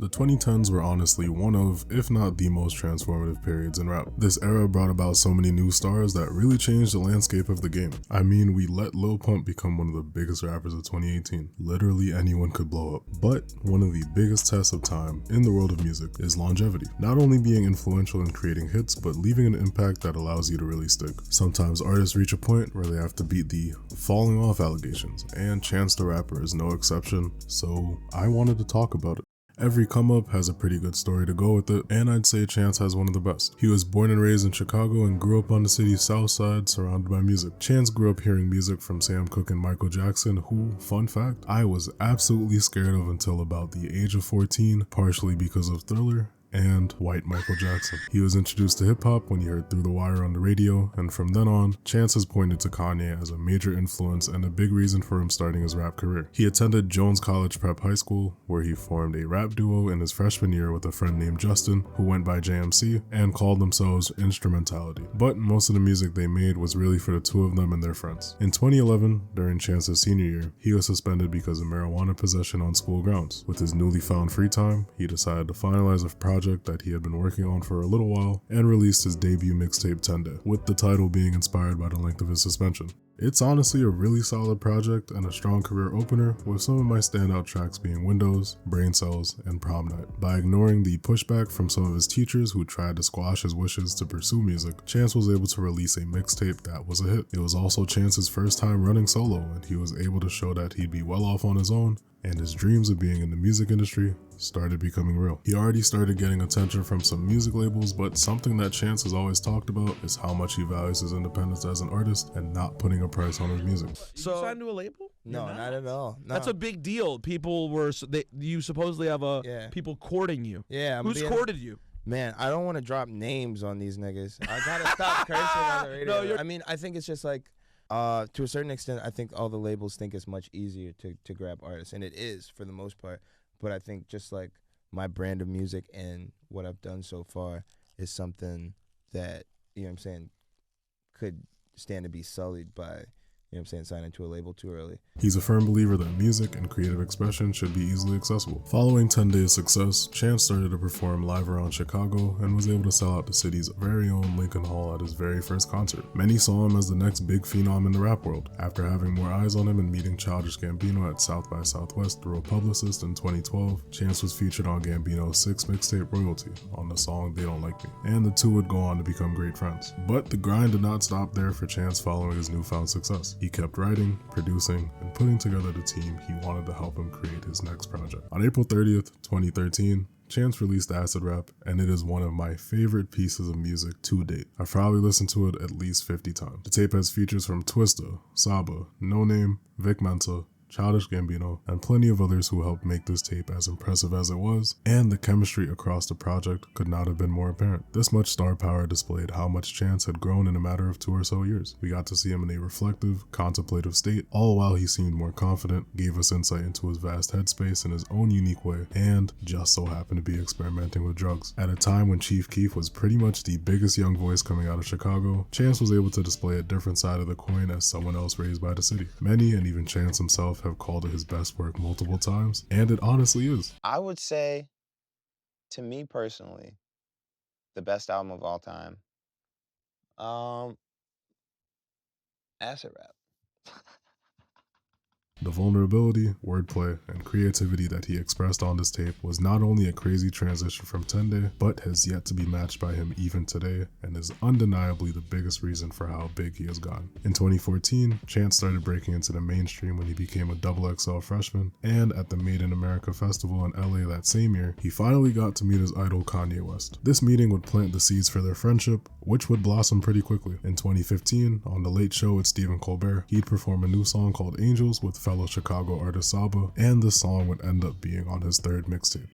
The 2010s were honestly one of, if not the most transformative periods in rap. This era brought about so many new stars that really changed the landscape of the game. I mean, we let Lil Pump become one of the biggest rappers of 2018. Literally anyone could blow up. But one of the biggest tests of time in the world of music is longevity. Not only being influential in creating hits, but leaving an impact that allows you to really stick. Sometimes artists reach a point where they have to beat the falling off allegations, and Chance the Rapper is no exception, so I wanted to talk about it. Every come up has a pretty good story to go with it, and I'd say Chance has one of the best. He was born and raised in Chicago and grew up on the city's south side surrounded by music. Chance grew up hearing music from Sam Cooke and Michael Jackson, who, fun fact, I was absolutely scared of until about the age of 14, partially because of Thriller and white Michael Jackson. He was introduced to hip-hop when he heard Through the Wire on the radio, and from then on, Chance has pointed to Kanye as a major influence and a big reason for him starting his rap career. He attended Jones College Prep High School, where he formed a rap duo in his freshman year with a friend named Justin, who went by JMC, and called themselves Instrumentality. But most of the music they made was really for the two of them and their friends. In 2011, during Chance's senior year, he was suspended because of marijuana possession on school grounds. With his newly found free time, he decided to finalize a project that he had been working on for a little while and released his debut mixtape 10 Day, with the title being inspired by the length of his suspension. It's honestly a really solid project and a strong career opener, with some of my standout tracks being Windows, Brain Cells, and Prom Night. By ignoring the pushback from some of his teachers who tried to squash his wishes to pursue music, Chance was able to release a mixtape that was a hit. It was also Chance's first time running solo, and he was able to show that he'd be well off on his own, and his dreams of being in the music industry started becoming real. He already started getting attention from some music labels, but something that Chance has always talked about is how much he values his independence as an artist and not putting a price on his music. So you signed to a label? No, not at all. No. That's a big deal. People were you supposedly have people courting you. Yeah, who's courted you? Man, I don't want to drop names on these niggas. I gotta stop cursing on the radio. No, I mean, I think it's just like, to a certain extent, I think all the labels think it's much easier to grab artists, and it is for the most part. But I think just like my brand of music and what I've done so far is something that, you know what I'm saying, could stand to be sullied by, you know what I'm saying, signing to a label too early. He's a firm believer that music and creative expression should be easily accessible. Following 10 Days' success, Chance started to perform live around Chicago and was able to sell out the city's very own Lincoln Hall at his very first concert. Many saw him as the next big phenom in the rap world. After having more eyes on him and meeting Childish Gambino at South by Southwest through a publicist in 2012, Chance was featured on Gambino's 6th mixtape Royalty on the song They Don't Like Me, and the two would go on to become great friends. But the grind did not stop there for Chance following his newfound success. He kept writing, producing, and putting together the team he wanted to help him create his next project. On April 30th, 2013, Chance released Acid Rap, and it is one of my favorite pieces of music to date. I've probably listened to it at least 50 times. The tape has features from Twista, Saba, No Name, Vic Mensa, Childish Gambino, and plenty of others who helped make this tape as impressive as it was, and the chemistry across the project could not have been more apparent. This much star power displayed how much Chance had grown in a matter of 2 or so years. We got to see him in a reflective, contemplative state, all while he seemed more confident, gave us insight into his vast headspace in his own unique way, and just so happened to be experimenting with drugs. At a time when Chief Keef was pretty much the biggest young voice coming out of Chicago, Chance was able to display a different side of the coin as someone else raised by the city. Many, and even Chance himself, have called it his best work multiple times, and it honestly is. I would say, to me personally, the best album of all time, Acid Rap. The vulnerability, wordplay, and creativity that he expressed on this tape was not only a crazy transition from 10 Day, but has yet to be matched by him even today, and is undeniably the biggest reason for how big he has gotten. In 2014, Chance started breaking into the mainstream when he became a XXL freshman, and at the Made in America festival in LA that same year, he finally got to meet his idol Kanye West. This meeting would plant the seeds for their friendship, which would blossom pretty quickly. In 2015, on The Late Show with Stephen Colbert, he'd perform a new song called Angels with fellow Chicago artist Saba, and the song would end up being on his 3rd mixtape.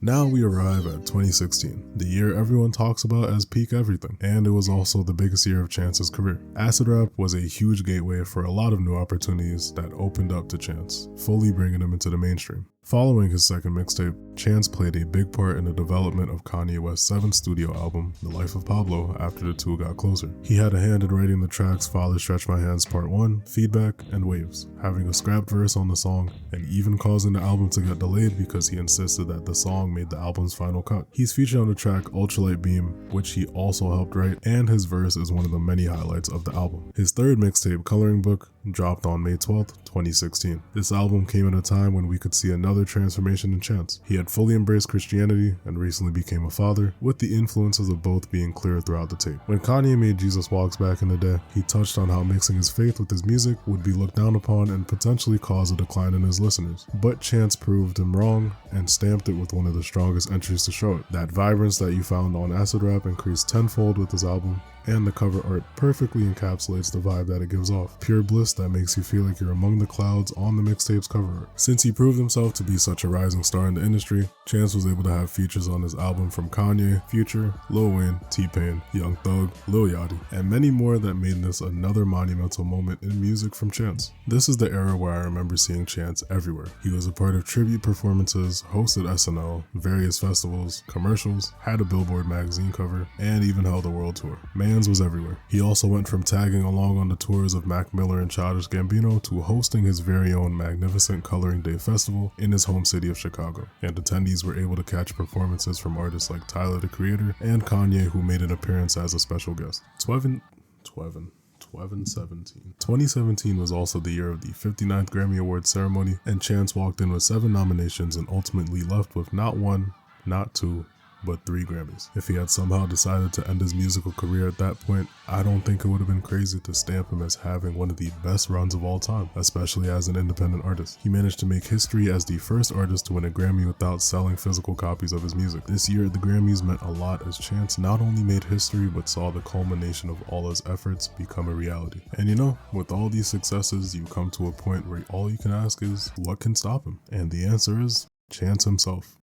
Now we arrive at 2016, the year everyone talks about as peak everything, and it was also the biggest year of Chance's career. Acid Rap was a huge gateway for a lot of new opportunities that opened up to Chance, fully bringing him into the mainstream. Following his second mixtape, Chance played a big part in the development of Kanye West's seventh studio album, The Life of Pablo, after the two got closer. He had a hand in writing the tracks Father Stretch My Hands Part 1, Feedback, and Waves, having a scrapped verse on the song, and even causing the album to get delayed because he insisted that the song made the album's final cut. He's featured on the track Ultralight Beam, which he also helped write, and his verse is one of the many highlights of the album. His third mixtape, Coloring Book, dropped on May 12th, 2016. This album came at a time when we could see another transformation in Chance. He had fully embraced Christianity and recently became a father, with the influences of both being clear throughout the tape. When Kanye made Jesus Walks back in the day, he touched on how mixing his faith with his music would be looked down upon and potentially cause a decline in his listeners. But Chance proved him wrong and stamped it with one of the strongest entries to show it. That vibrance that you found on Acid Rap increased tenfold with his album, and the cover art perfectly encapsulates the vibe that it gives off. Pure bliss that makes you feel like you're among the clouds on the mixtape's cover art. Since he proved himself to be such a rising star in the industry, Chance was able to have features on his album from Kanye, Future, Lil Wayne, T-Pain, Young Thug, Lil Yachty, and many more that made this another monumental moment in music from Chance. This is the era where I remember seeing Chance everywhere. He was a part of tribute performances, hosted SNL, various festivals, commercials, had a Billboard magazine cover, and even held a world tour. Mans was everywhere. He also went from tagging along on the tours of Mac Miller and Childish Gambino to hosting his very own magnificent Coloring Day Festival in his home city of Chicago, and attendees were able to catch performances from artists like Tyler the Creator and Kanye, who made an appearance as a special guest. 2017 was also the year of the 59th Grammy Awards ceremony, and Chance walked in with 7 nominations and ultimately left with not 1, not 2, but 3 Grammys. If he had somehow decided to end his musical career at that point, I don't think it would have been crazy to stamp him as having one of the best runs of all time, especially as an independent artist. He managed to make history as the first artist to win a Grammy without selling physical copies of his music. This year, the Grammys meant a lot as Chance not only made history, but saw the culmination of all his efforts become a reality. And you know, with all these successes, you come to a point where all you can ask is, what can stop him? And the answer is Chance himself.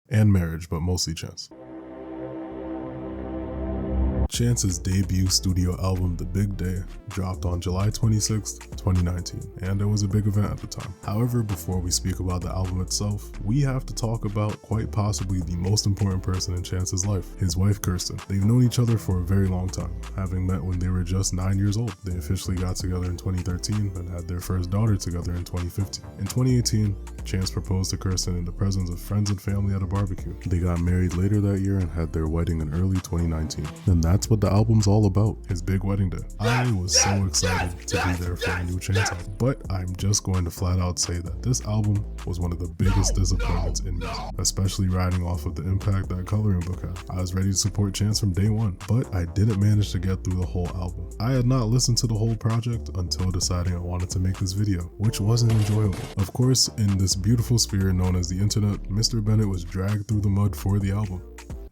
And marriage, but mostly Chance. Chance's debut studio album, The Big Day, dropped on July 26, 2019, and it was a big event at the time. However, before we speak about the album itself, we have to talk about quite possibly the most important person in Chance's life, his wife Kirsten. They've known each other for a very long time, having met when they were just 9 years old. They officially got together in 2013 and had their first daughter together in 2015. In 2018, Chance proposed to Kirsten in the presence of friends and family at a barbecue. They got married later that year and had their wedding in early 2019. And that's what the album's all about, his big wedding day. I was so excited to be there for a new Chance album, but I'm just going to flat out say that this album was one of the biggest disappointments in music, especially riding off of the impact that Coloring Book had. I was ready to support Chance from day one, but I didn't manage to get through the whole album. I had not listened to the whole project until deciding I wanted to make this video, which wasn't enjoyable. Of course, in this beautiful sphere known as the internet, Mr. Bennett was dragged through the mud for the album.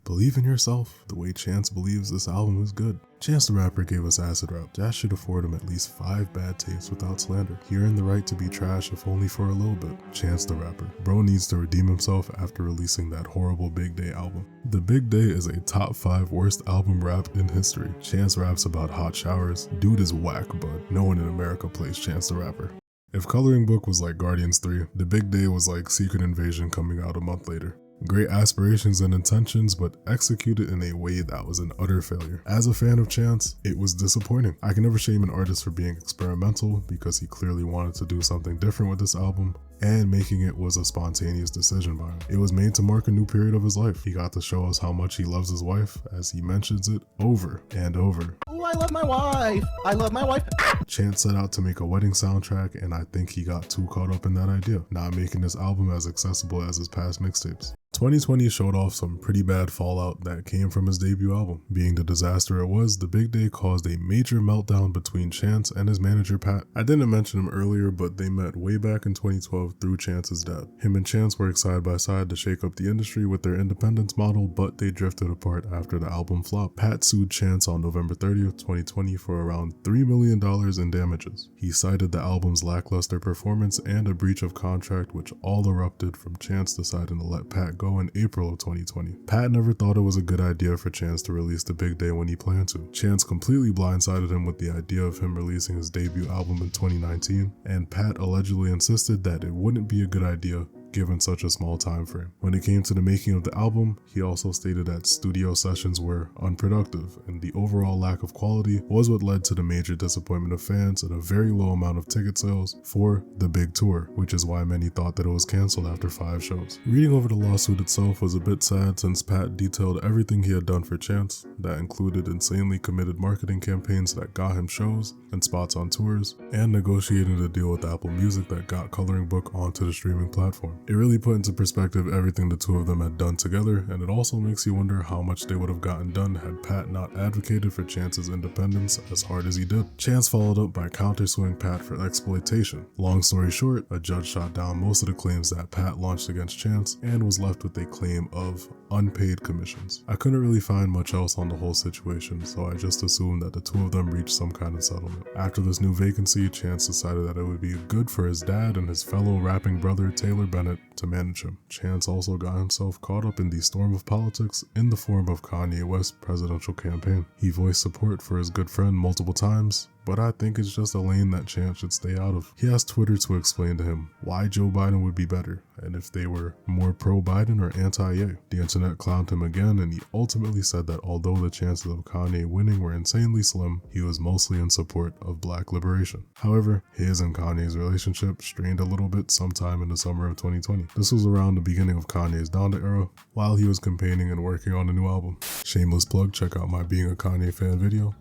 Believe in yourself the way Chance believes this album is good. Chance the Rapper gave us Acid Rap. That should afford him at least 5 bad tapes without slander. He earned the right to be trash if only for a little bit. Chance the Rapper. Bro needs to redeem himself after releasing that horrible Big Day album. The Big Day is a top 5 worst album rap in history. Chance raps about hot showers. Dude is whack, but no one in America plays Chance the Rapper. If Coloring Book was like Guardians 3, The Big Day was like Secret Invasion coming out a month later. Great aspirations and intentions, but executed in a way that was an utter failure. As a fan of Chance, it was disappointing. I can never shame an artist for being experimental because he clearly wanted to do something different with this album, and making it was a spontaneous decision by him. It was made to mark a new period of his life. He got to show us how much he loves his wife, as he mentions it over and over. Oh, I love my wife. I love my wife. Chance set out to make a wedding soundtrack, and I think he got too caught up in that idea, not making this album as accessible as his past mixtapes. 2020 showed off some pretty bad fallout that came from his debut album. Being the disaster it was, The Big Day caused a major meltdown between Chance and his manager Pat. I didn't mention him earlier, but they met way back in 2012 through Chance's dad. Him and Chance worked side by side to shake up the industry with their independence model, but they drifted apart after the album flopped. Pat sued Chance on November 30th, 2020 for around $3 million in damages. He cited the album's lackluster performance and a breach of contract, which all erupted from Chance deciding to let Pat go in April of 2020. Pat never thought it was a good idea for Chance to release The Big Day when he planned to. Chance completely blindsided him with the idea of him releasing his debut album in 2019, and Pat allegedly insisted that it wouldn't be a good idea given such a small time frame. When it came to the making of the album, he also stated that studio sessions were unproductive, and the overall lack of quality was what led to the major disappointment of fans and a very low amount of ticket sales for the big tour, which is why many thought that it was cancelled after 5 shows. Reading over the lawsuit itself was a bit sad since Pat detailed everything he had done for Chance. That included insanely committed marketing campaigns that got him shows and spots on tours, and negotiating a deal with Apple Music that got Coloring Book onto the streaming platform. It really put into perspective everything the two of them had done together, and it also makes you wonder how much they would have gotten done had Pat not advocated for Chance's independence as hard as he did. Chance followed up by countersuing Pat for exploitation. Long story short, a judge shot down most of the claims that Pat launched against Chance and was left with a claim of unpaid commissions. I couldn't really find much else on the whole situation, so I just assumed that the two of them reached some kind of settlement. After this new vacancy, Chance decided that it would be good for his dad and his fellow rapping brother Taylor Bennett to manage him. Chance also got himself caught up in the storm of politics in the form of Kanye West's presidential campaign. He voiced support for his good friend multiple times, but I think it's just a lane that Chance should stay out of. He asked Twitter to explain to him why Joe Biden would be better, and if they were more pro-Biden or anti-Ye. The internet clowned him again, and he ultimately said that although the chances of Kanye winning were insanely slim, he was mostly in support of black liberation. However, his and Kanye's relationship strained a little bit sometime in the summer of 2020. This was around the beginning of Kanye's Donda era, while he was campaigning and working on a new album. Shameless plug, check out my Being a Kanye Fan video.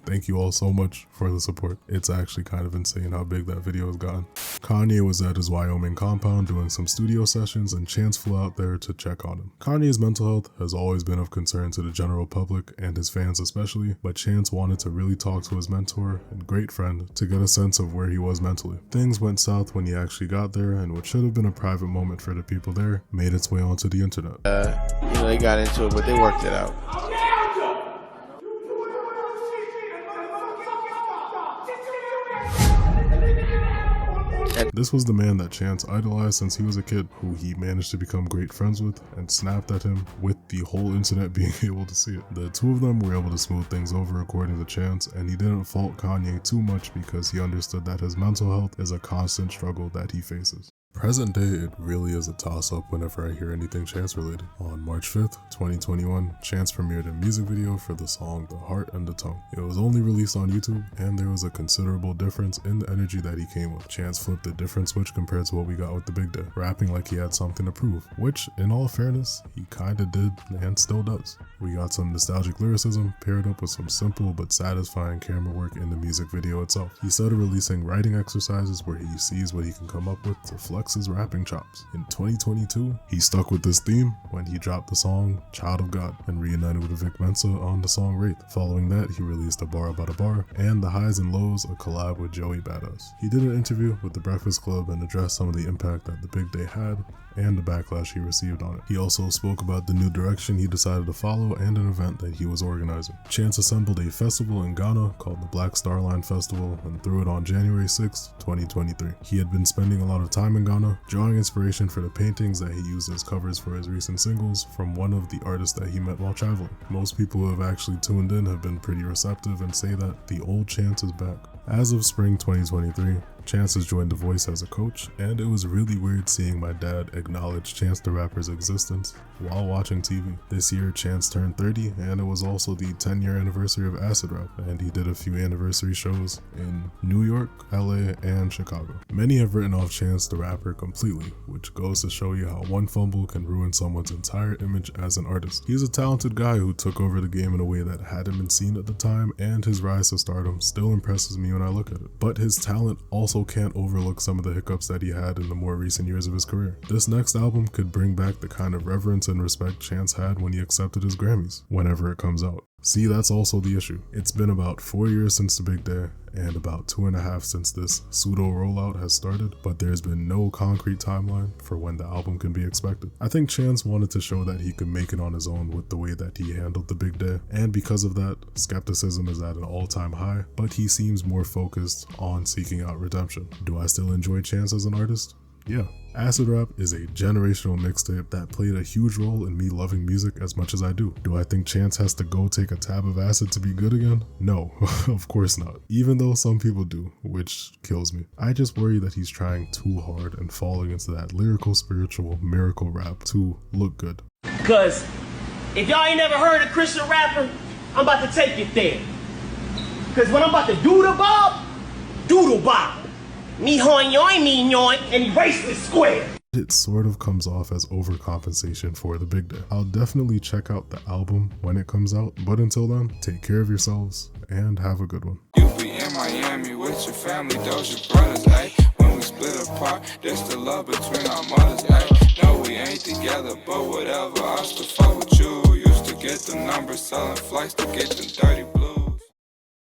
Thank you all so much for the support. It's actually kind of insane how big that video has gotten. Kanye was at his Wyoming compound doing some studio sessions, and Chance flew out there to check on him. Kanye's mental health has always been of concern to the general public and his fans especially, but Chance wanted to really talk to his mentor and great friend to get a sense of where he was mentally. Things went south when he actually got there, and what should have been a private moment for the people there made its way onto the internet. They got into it, but they worked it out. This was the man that Chance idolized since he was a kid, who he managed to become great friends with and snapped at him with the whole internet being able to see it. The two of them were able to smooth things over according to Chance, and he didn't fault Kanye too much because he understood that his mental health is a constant struggle that he faces. Present day, it really is a toss-up whenever I hear anything Chance related. On March 5th, 2021, Chance premiered a music video for the song The Heart and the Tongue. It was only released on YouTube, and there was a considerable difference in the energy that he came with. Chance flipped a different switch compared to what we got with The Big Day, rapping like he had something to prove, which, in all fairness, he kinda did and still does. We got some nostalgic lyricism paired up with some simple but satisfying camera work in the music video itself. He started releasing writing exercises where he sees what he can come up with to flex his rapping chops. In 2022, he stuck with this theme when he dropped the song Child of God and reunited with Vic Mensa on the song Wraith. Following that, he released A Bar About a Bar and The Highs and Lows, a collab with Joey Badass. He did an interview with The Breakfast Club and addressed some of the impact that The Big Day had and the backlash he received on it. He also spoke about the new direction he decided to follow and an event that he was organizing. Chance assembled a festival in Ghana called the Black Star Line Festival and threw it on January 6, 2023. He had been spending a lot of time in Ghana, drawing inspiration for the paintings that he used as covers for his recent singles from one of the artists that he met while traveling. Most people who have actually tuned in have been pretty receptive and say that the old Chance is back. As of spring 2023, Chance has joined The Voice as a coach, and it was really weird seeing my dad acknowledge Chance the Rapper's existence while watching TV. This year, Chance turned 30, and it was also the 10-year anniversary of Acid Rap, and he did a few anniversary shows in New York, LA, and Chicago. Many have written off Chance the Rapper completely, which goes to show you how one fumble can ruin someone's entire image as an artist. He's a talented guy who took over the game in a way that hadn't been seen at the time, and his rise to stardom still impresses me when I look at it. But his talent also can't overlook some of the hiccups that he had in the more recent years of his career. This next album could bring back the kind of reverence and respect Chance had when he accepted his Grammys, whenever it comes out. See, that's also the issue. It's been about 4 years since The Big Day, and about 2.5 since this pseudo rollout has started, but there's been no concrete timeline for when the album can be expected. I think Chance wanted to show that he could make it on his own with the way that he handled The Big Day, and because of that, skepticism is at an all-time high, but he seems more focused on seeking out redemption. Do I still enjoy Chance as an artist? Yeah, Acid Rap is a generational mixtape that played a huge role in me loving music as much as I do. Do I think Chance has to go take a tab of acid to be good again? No, of course not. Even though some people do, which kills me. I just worry that he's trying too hard and falling into that lyrical, spiritual, miracle rap to look good. Cause if y'all ain't never heard a Christian rapper, I'm about to take it there. Cause when I'm about to doodle bob, me hoin yoin, me yoin, and erase this square. It sort of comes off as overcompensation for the big day. I'll definitely check out the album when it comes out, but until then, take care of yourselves and have a good one. You be in Miami with your family, those your brothers, ayy. When we split apart, there's the love between our mothers, ayy. No, we ain't together, but whatever, I still fuck with you. Used to get the numbers, selling flights to get them dirty blues.